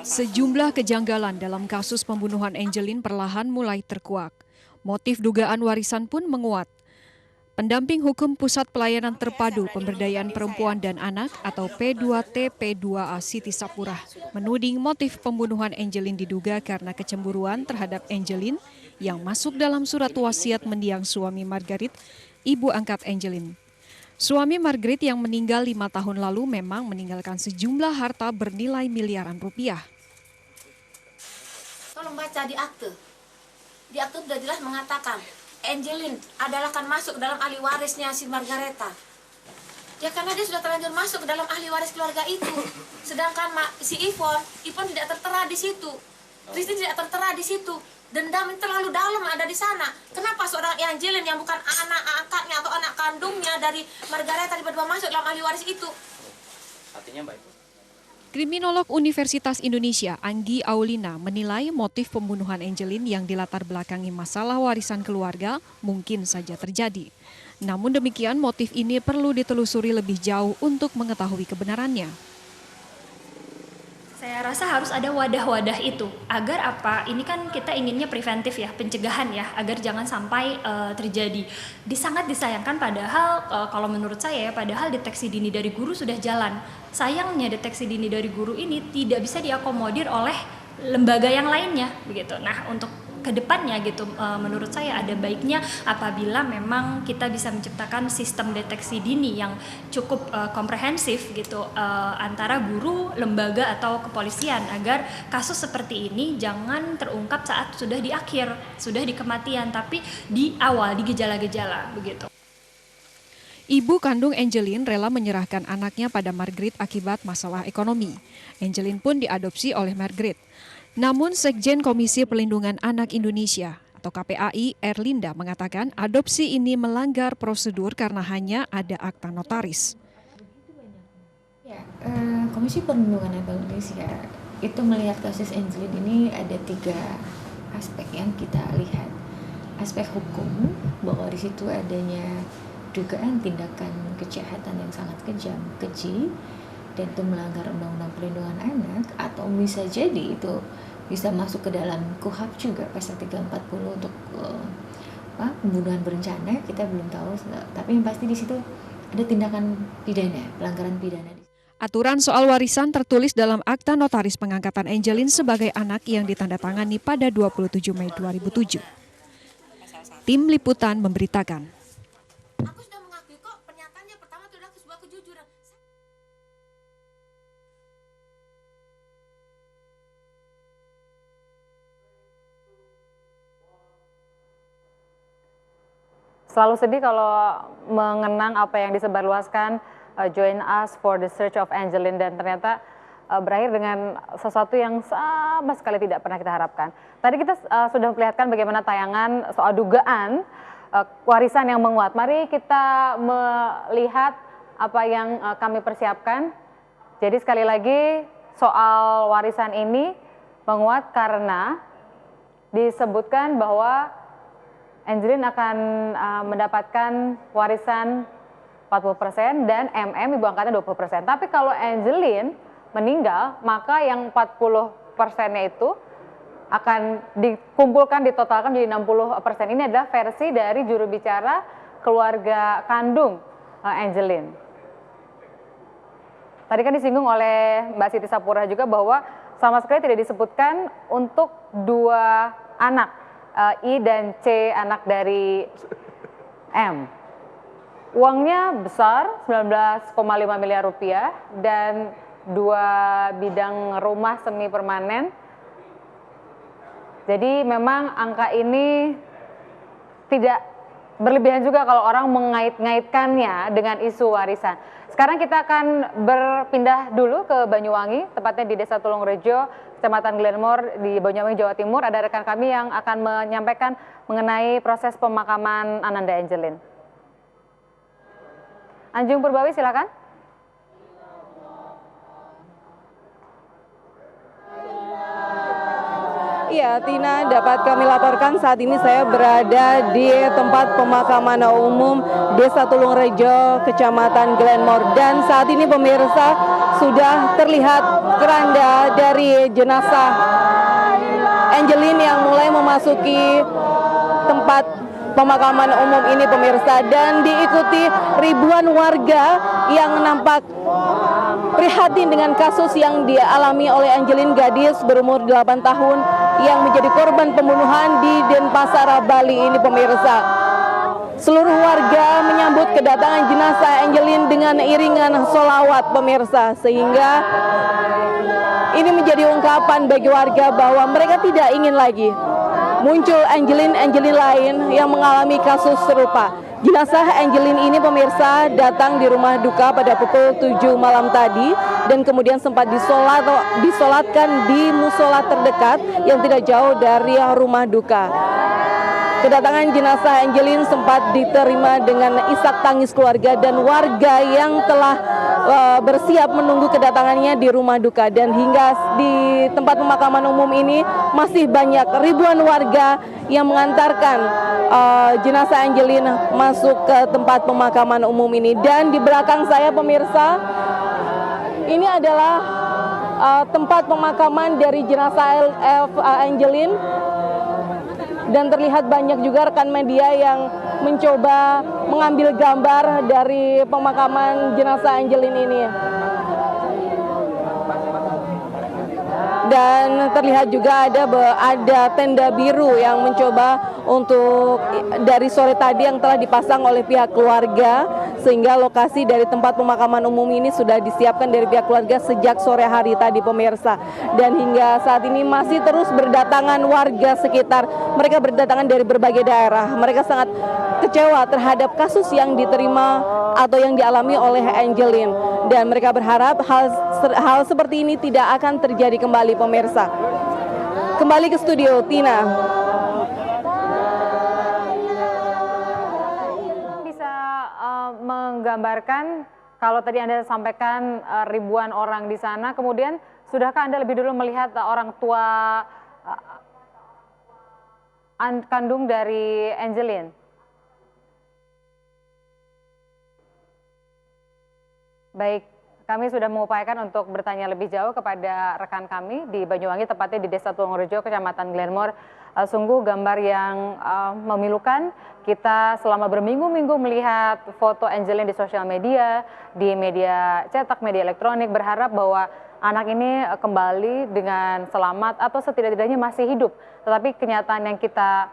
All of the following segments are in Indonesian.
Sejumlah kejanggalan dalam kasus pembunuhan Angelin perlahan mulai terkuak. Motif dugaan warisan pun menguat. Pendamping Hukum Pusat Pelayanan Terpadu Pemberdayaan Perempuan dan Anak atau P2T P2A Siti Sapurah menuding motif pembunuhan Angelin diduga karena kecemburuan terhadap Angelin yang masuk dalam surat wasiat mendiang suami Margaret, ibu angkat Angelin. Suami Margaret yang meninggal 5 tahun lalu memang meninggalkan sejumlah harta bernilai miliaran rupiah. Tolong baca di akte. Di akte sudah jelas mengatakan Angelin adalah akan masuk dalam ahli warisnya si Margareta. Ya karena dia sudah terlanjur masuk ke dalam ahli waris keluarga itu. Sedangkan si Ivon tidak tertera di situ. Kristi tidak tertera di situ. Dendam terlalu dalam ada di sana. Kenapa seorang Angelin yang bukan anak angkatnya atau anak kandungnya dari Margareta tiba-tiba masuk dalam ahli waris itu? Artinya baik. Kriminolog Universitas Indonesia Anggi Aulina menilai motif pembunuhan Angelin yang dilatar belakangi masalah warisan keluarga mungkin saja terjadi. Namun demikian motif ini perlu ditelusuri lebih jauh untuk mengetahui kebenarannya. Saya rasa harus ada wadah-wadah itu agar apa? Ini kan kita inginnya preventif ya, pencegahan ya, agar jangan sampai terjadi. Sangat disayangkan padahal kalau menurut saya padahal deteksi dini dari guru sudah jalan. Sayangnya deteksi dini dari guru ini tidak bisa diakomodir oleh lembaga yang lainnya begitu. Nah, untuk kedepannya gitu menurut saya ada baiknya apabila memang kita bisa menciptakan sistem deteksi dini yang cukup komprehensif gitu antara guru, lembaga atau kepolisian agar kasus seperti ini jangan terungkap saat sudah di akhir, sudah di kematian, tapi di awal, di gejala-gejala begitu. Ibu kandung Angelin rela menyerahkan anaknya pada Margaret akibat masalah ekonomi. Angelin pun diadopsi oleh Margaret. Namun Sekjen Komisi Perlindungan Anak Indonesia atau KPAI Erlinda mengatakan adopsi ini melanggar prosedur karena hanya ada akta notaris. Ya, Komisi Perlindungan Anak Indonesia itu melihat kasus Angelin ini ada 3 aspek yang kita lihat. Aspek hukum bahwa di situ adanya dugaan tindakan kejahatan yang sangat kejam, keji, dan itu melanggar Undang-Undang Perlindungan Anak, atau bisa jadi itu bisa masuk ke dalam KUHP juga pasal 340 untuk pembunuhan berencana, kita belum tahu, tapi yang pasti di situ ada tindakan pidana, pelanggaran pidana. Aturan soal warisan tertulis dalam akta notaris pengangkatan Angelin sebagai anak yang ditandatangani pada 27 Mei 2007. Tim Liputan memberitakan. Aku sudah mengakui kok, pernyataannya pertama itu adalah sebuah kejujuran. Selalu sedih kalau mengenang apa yang disebarluaskan Join Us for the Search of Angelin, dan ternyata berakhir dengan sesuatu yang sama sekali tidak pernah kita harapkan. Tadi kita sudah memperlihatkan bagaimana tayangan soal dugaan warisan yang menguat. Mari kita melihat apa yang kami persiapkan. Jadi sekali lagi soal warisan ini menguat karena disebutkan bahwa Angelin akan mendapatkan warisan 40% dan ibu angkatnya 20%. Tapi kalau Angelin meninggal, maka yang 40%-nya itu akan dikumpulkan, ditotalkan menjadi 60%. Ini adalah versi dari juru bicara keluarga kandung Angelin. Tadi kan disinggung oleh Mbak Siti Sapurah juga bahwa sama sekali tidak disebutkan untuk 2 anak, I dan C, anak dari M. Uangnya besar, 19,5 miliar rupiah, dan 2 bidang rumah semi permanen. Jadi memang angka ini tidak berlebihan juga kalau orang mengait-ngaitkannya dengan isu warisan. Sekarang kita akan berpindah dulu ke Banyuwangi, tepatnya di Desa Tulungrejo, Kecamatan Glenmore di Banyuwangi, Jawa Timur. Ada rekan kami yang akan menyampaikan mengenai proses pemakaman Ananda Angelin. Anjung Purbawi, silakan. Iya, Tina, dapat kami laporkan saat ini saya berada di tempat pemakaman umum Desa Tulungrejo, Kecamatan Glenmore. Dan saat ini pemirsa, sudah terlihat keranda dari jenazah Angelin yang mulai memasuki tempat pemakaman umum ini pemirsa, dan diikuti ribuan warga yang nampak prihatin dengan kasus yang dialami oleh Angelin, gadis berumur 8 tahun yang menjadi korban pembunuhan di Denpasar, Bali ini pemirsa. Seluruh warga menyambut kedatangan jenazah Angelin dengan iringan sholawat pemirsa, sehingga ini menjadi ungkapan bagi warga bahwa mereka tidak ingin lagi muncul Angelin lain yang mengalami kasus serupa. Jenazah Angelin ini pemirsa datang di rumah duka pada pukul 7 malam tadi dan kemudian sempat disolatkan di musola terdekat yang tidak jauh dari rumah duka. Kedatangan jenazah Angelin sempat diterima dengan isak tangis keluarga dan warga yang telah bersiap menunggu kedatangannya di rumah duka, dan hingga di tempat pemakaman umum ini masih banyak ribuan warga yang mengantarkan jenazah Angelin masuk ke tempat pemakaman umum ini. Dan di belakang saya pemirsa, ini adalah tempat pemakaman dari jenazah Angelin, dan terlihat banyak juga rekan media yang mencoba mengambil gambar dari pemakaman jenazah Angelin ini. Dan terlihat juga ada tenda biru yang mencoba untuk dari sore tadi yang telah dipasang oleh pihak keluarga, sehingga lokasi dari tempat pemakaman umum ini sudah disiapkan dari pihak keluarga sejak sore hari tadi pemirsa. Dan hingga saat ini masih terus berdatangan warga sekitar. Mereka berdatangan dari berbagai daerah. Mereka sangat kecewa terhadap kasus yang diterima atau yang dialami oleh Angelin, dan mereka berharap hal seperti ini tidak akan terjadi kembali pemirsa. Kembali ke studio, Tina. Bisa menggambarkan, kalau tadi Anda sampaikan ribuan orang di sana, kemudian sudahkah Anda lebih dulu melihat orang tua kandung dari Angelin? Baik, kami sudah mengupayakan untuk bertanya lebih jauh kepada rekan kami di Banyuwangi, tepatnya di Desa Tulungrejo, Kecamatan Glenmore. Sungguh gambar yang memilukan. Kita selama berminggu-minggu melihat foto Angelin di sosial media, di media cetak, media elektronik, berharap bahwa anak ini kembali dengan selamat atau setidak-tidaknya masih hidup. Tetapi kenyataan yang kita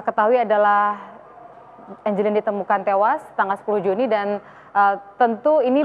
ketahui adalah Angelin ditemukan tewas tanggal 10 Juni, dan tentu ini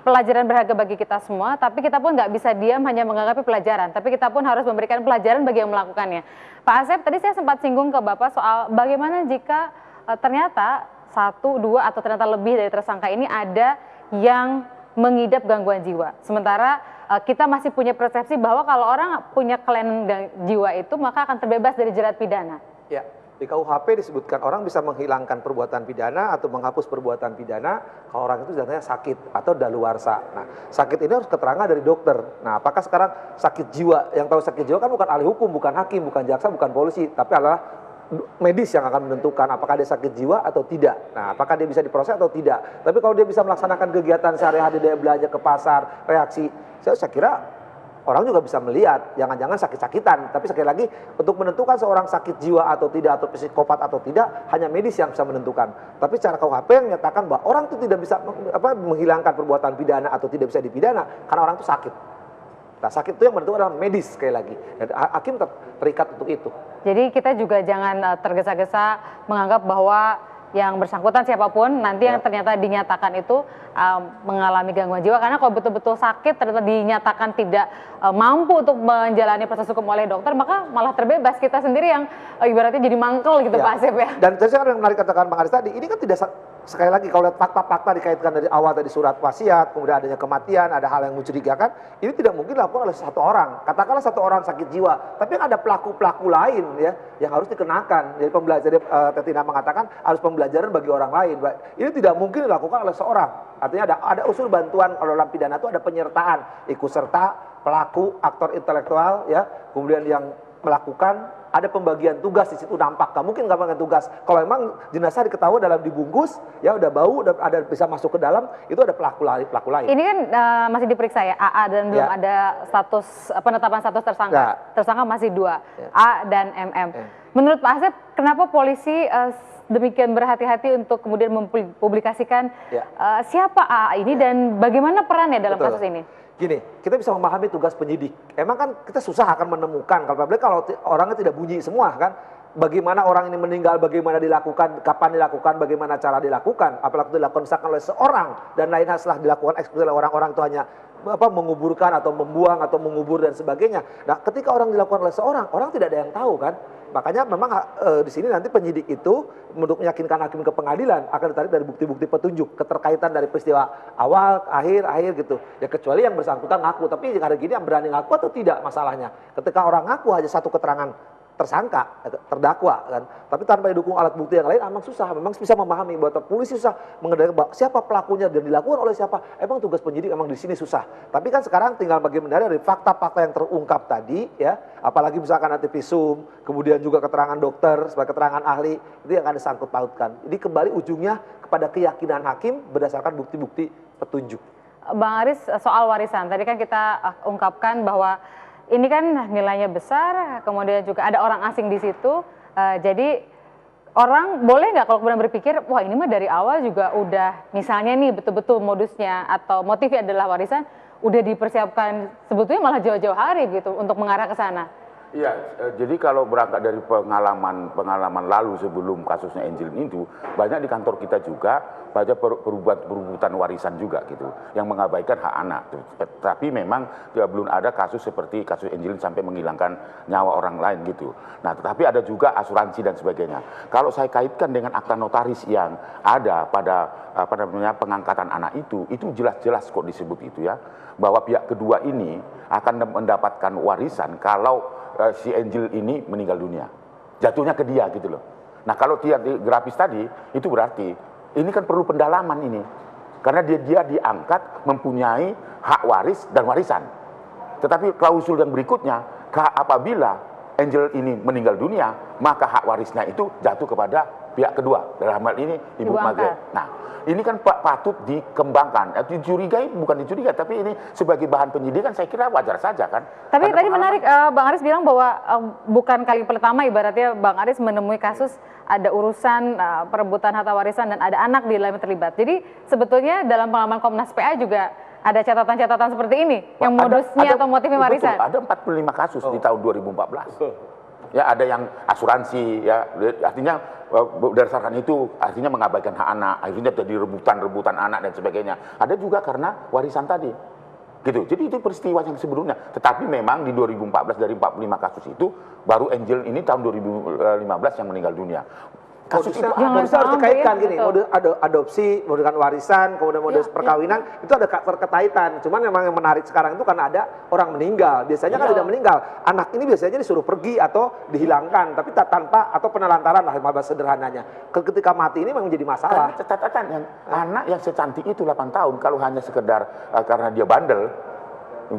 pelajaran berharga bagi kita semua, tapi kita pun nggak bisa diam hanya menganggap pelajaran, tapi kita pun harus memberikan pelajaran bagi yang melakukannya. Pak Asep, tadi saya sempat singgung ke Bapak soal bagaimana jika ternyata 1, 2 atau ternyata lebih dari tersangka ini ada yang mengidap gangguan jiwa. Sementara kita masih punya persepsi bahwa kalau orang punya kelainan jiwa itu maka akan terbebas dari jerat pidana. Ya. Di KUHP disebutkan orang bisa menghilangkan perbuatan pidana atau menghapus perbuatan pidana kalau orang itu sebenarnya sakit atau daluarsa. Nah, sakit ini harus keterangan dari dokter. Nah, apakah sekarang sakit jiwa, yang tahu sakit jiwa kan bukan ahli hukum, bukan hakim, bukan jaksa, bukan polisi, tapi adalah medis yang akan menentukan apakah dia sakit jiwa atau tidak. Nah, apakah dia bisa diproses atau tidak. Tapi kalau dia bisa melaksanakan kegiatan sehari-hari, dia belanja ke pasar, reaksi, saya kira orang juga bisa melihat, jangan-jangan sakit-sakitan. Tapi sekali lagi, untuk menentukan seorang sakit jiwa atau tidak, atau psikopat atau tidak, hanya medis yang bisa menentukan. Tapi secara KUHP yang menyatakan bahwa orang itu tidak bisa menghilangkan perbuatan pidana atau tidak bisa dipidana, karena orang itu sakit. Nah, sakit itu yang menentukan adalah medis sekali lagi. Dan hakim terikat untuk itu. Jadi kita juga jangan tergesa-gesa menganggap bahwa yang bersangkutan siapapun nanti yang ternyata dinyatakan itu mengalami gangguan jiwa, karena kalau betul-betul sakit ternyata dinyatakan tidak mampu untuk menjalani proses hukum oleh dokter, maka malah terbebas, kita sendiri yang ibaratnya jadi mangkel gitu Pak Asep ya. Dan saya yang menarik katakan Bang Aris tadi, ini kan tidak, sekali lagi kalau lihat fakta-fakta dikaitkan dari awal tadi surat wasiat, kemudian adanya kematian, ada hal yang mencurigakan, ini tidak mungkin dilakukan oleh satu orang. Katakanlah satu orang sakit jiwa, tapi ada pelaku-pelaku lain ya yang harus dikenakan. Jadi pembelajaran Tetina mengatakan harus pembelajaran bagi orang lain. Ini tidak mungkin dilakukan oleh seorang. Artinya ada unsur bantuan, kalau dalam pidana itu ada penyertaan, ikut serta pelaku, aktor intelektual ya, kemudian yang melakukan, ada pembagian tugas di situ nampak. Gak mungkin gak pembagian tugas. Kalau memang jenazah diketahui dalam dibungkus, ya udah bau, udah ada bisa masuk ke dalam, itu ada pelaku lain. Ini kan masih diperiksa ya, AA dan belum ada status penetapan status tersangka. Ya. Tersangka masih 2, A dan MM. Menurut Pak Asep, kenapa polisi demikian berhati-hati untuk kemudian mempublikasikan siapa AA ini dan bagaimana perannya dalam kasus ini? Gini, kita bisa memahami tugas penyidik. Emang kan kita susah akan menemukan, kalau orangnya tidak bunyi semua kan. Bagaimana orang ini meninggal, bagaimana dilakukan, kapan dilakukan, bagaimana cara dilakukan. Apalagi dilakukan misalkan oleh seorang dan lain hal setelah dilakukan eksekusi oleh orang-orang itu hanya menguburkan atau membuang atau mengubur dan sebagainya. Nah, ketika orang dilakukan oleh seorang, orang tidak ada yang tahu kan. Makanya memang di sini nanti penyidik itu untuk meyakinkan hakim ke pengadilan akan ditarik dari bukti-bukti petunjuk keterkaitan dari peristiwa awal, akhir gitu. Ya kecuali yang bersangkutan ngaku, tapi hari gini yang berani ngaku atau tidak masalahnya. Ketika orang ngaku hanya satu keterangan tersangka, terdakwa kan. Tapi tanpa didukung alat bukti yang lain memang susah. Memang bisa memahami bahwa polisi susah mengendalikan siapa pelakunya dan dilakukan oleh siapa. Emang tugas penyidik emang di sini susah. Tapi kan sekarang tinggal bagaimana dari fakta-fakta yang terungkap tadi ya, apalagi misalkan nanti visum, kemudian juga keterangan dokter sebagai keterangan ahli, itu yang akan disangkut pautkan. Jadi kembali ujungnya kepada keyakinan hakim berdasarkan bukti-bukti petunjuk. Bang Aris, soal warisan tadi kan kita ungkapkan bahwa ini kan nilainya besar, kemudian juga ada orang asing di situ. Jadi orang boleh nggak kalau kemudian berpikir, wah ini mah dari awal juga udah misalnya nih betul-betul modusnya atau motifnya adalah warisan, udah dipersiapkan sebetulnya malah jauh-jauh hari gitu untuk mengarah ke sana. Iya, jadi kalau berangkat dari pengalaman lalu sebelum kasusnya Angelin itu, banyak di kantor kita juga banyak perebutan warisan juga gitu, yang mengabaikan hak anak. Tapi memang belum ada kasus seperti kasus Angelin sampai menghilangkan nyawa orang lain gitu. Nah, tetapi ada juga asuransi dan sebagainya. Kalau saya kaitkan dengan akta notaris yang ada pada pengangkatan anak itu jelas-jelas kok disebut itu ya, bahwa pihak kedua ini akan mendapatkan warisan kalau si Angel ini meninggal dunia, jatuhnya ke dia gitu loh. Nah kalau dia grafis tadi, itu berarti ini kan perlu pendalaman ini, karena dia diangkat mempunyai hak waris dan warisan. Tetapi klausul yang berikutnya, apabila Angel ini meninggal dunia, maka hak warisnya itu jatuh kepada pihak kedua, dalam hal ini Ibu Mage. Nah ini kan patut dikembangkan, dicurigai, bukan dicurigai, tapi ini sebagai bahan penyidikan saya kira wajar saja kan. Tapi tadi menarik, Bang Aris bilang bahwa bukan kali pertama ibaratnya Bang Aris menemui kasus ada urusan perebutan harta warisan dan ada anak di dalamnya terlibat. Jadi sebetulnya dalam pengalaman Komnas PA juga ada catatan-catatan seperti ini, yang modusnya atau motifnya warisan. Betul, ada 45 kasus di tahun 2014. Ya ada yang asuransi ya, artinya berdasarkan itu artinya mengabaikan hak anak, akhirnya jadi rebutan anak dan sebagainya. Ada juga karena warisan tadi. Gitu. Jadi itu peristiwa yang sebelumnya. Tetapi memang di 2014 dari 45 kasus itu baru Angel ini tahun 2015 yang meninggal dunia. Kasus itu harus dikaitkan gini, modus adopsi, modus warisan, kemudian modus perkawinan, itu ada keterkaitan. Cuman memang yang menarik sekarang itu karena ada orang meninggal. Biasanya kan tidak meninggal, anak ini biasanya disuruh pergi atau dihilangkan, tapi tanpa atau penelantaran lah bahasa sederhananya. Ketika mati ini memang menjadi masalah. Catatan yang anak yang secantik itu 8 tahun kalau hanya sekedar karena dia bandel,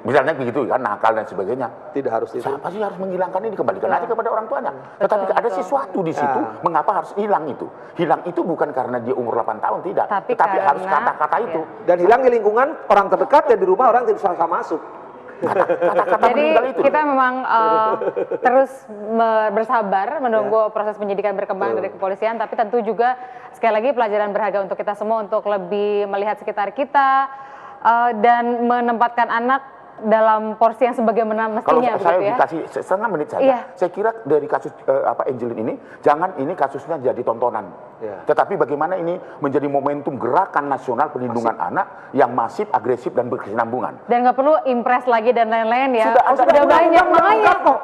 misalnya begitu kan, nakal dan sebagainya, tidak harus itu. Siapa sih harus menghilangkan ini, dikembalikan aja kepada orang tuanya. Tetapi ada sesuatu di situ, mengapa harus hilang itu? Hilang itu bukan karena dia umur 8 tahun, tidak. Tetapi harus kata-kata itu. Dan hilang di lingkungan orang terdekat dan di rumah orang tidak bisa masuk. Kata-kata jadi itu. Kita memang terus bersabar menunggu proses penyidikan berkembang dari kepolisian, tapi tentu juga sekali lagi pelajaran berharga untuk kita semua untuk lebih melihat sekitar kita dan menempatkan anak dalam porsi yang sebagaimana mestinya. Kalau saya ya? dikasih setengah menit saja, saya kira dari kasus Angelin ini, jangan ini kasusnya jadi tontonan. Tetapi bagaimana ini menjadi momentum gerakan nasional perlindungan anak yang masif, agresif, dan berkesinambungan. Dan nggak perlu impres lagi dan lain-lain ya. Sudah banyak,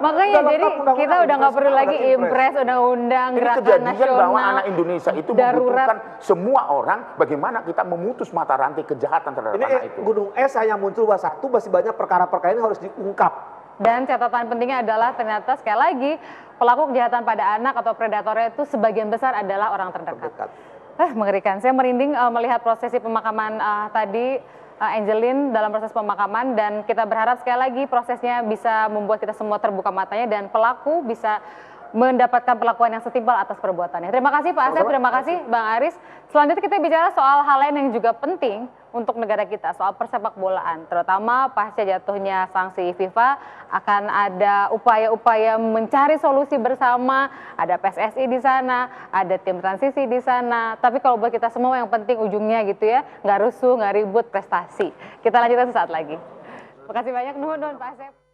makanya jadi kita udah nggak perlu lagi impres, undang-undang, gerakan kejadian nasional. Bahwa anak Indonesia itu membutuhkan semua orang bagaimana kita memutus mata rantai kejahatan terhadap anak itu. Gunung es hanya muncul satu, masih banyak perkara-perkara ini harus diungkap. Dan catatan pentingnya adalah ternyata sekali lagi pelaku kejahatan pada anak atau predatornya itu sebagian besar adalah orang terdekat. Mengerikan. Saya merinding melihat prosesi pemakaman tadi Angelin dalam proses pemakaman, dan kita berharap sekali lagi prosesnya bisa membuat kita semua terbuka matanya dan pelaku bisa mendapatkan perlakuan yang setimpal atas perbuatannya. Terima kasih Pak Asep, terima kasih Bang Aris. Selanjutnya kita bicara soal hal lain yang juga penting untuk negara kita, soal persepak bolaan, terutama pasca jatuhnya sanksi FIFA. Akan ada upaya-upaya mencari solusi bersama, ada PSSI di sana, ada tim transisi di sana. Tapi kalau buat kita semua yang penting ujungnya gitu ya, nggak rusuh, nggak ribut, prestasi. Kita lanjutkan sesaat lagi. Terima kasih banyak, nuhun Pak Asep.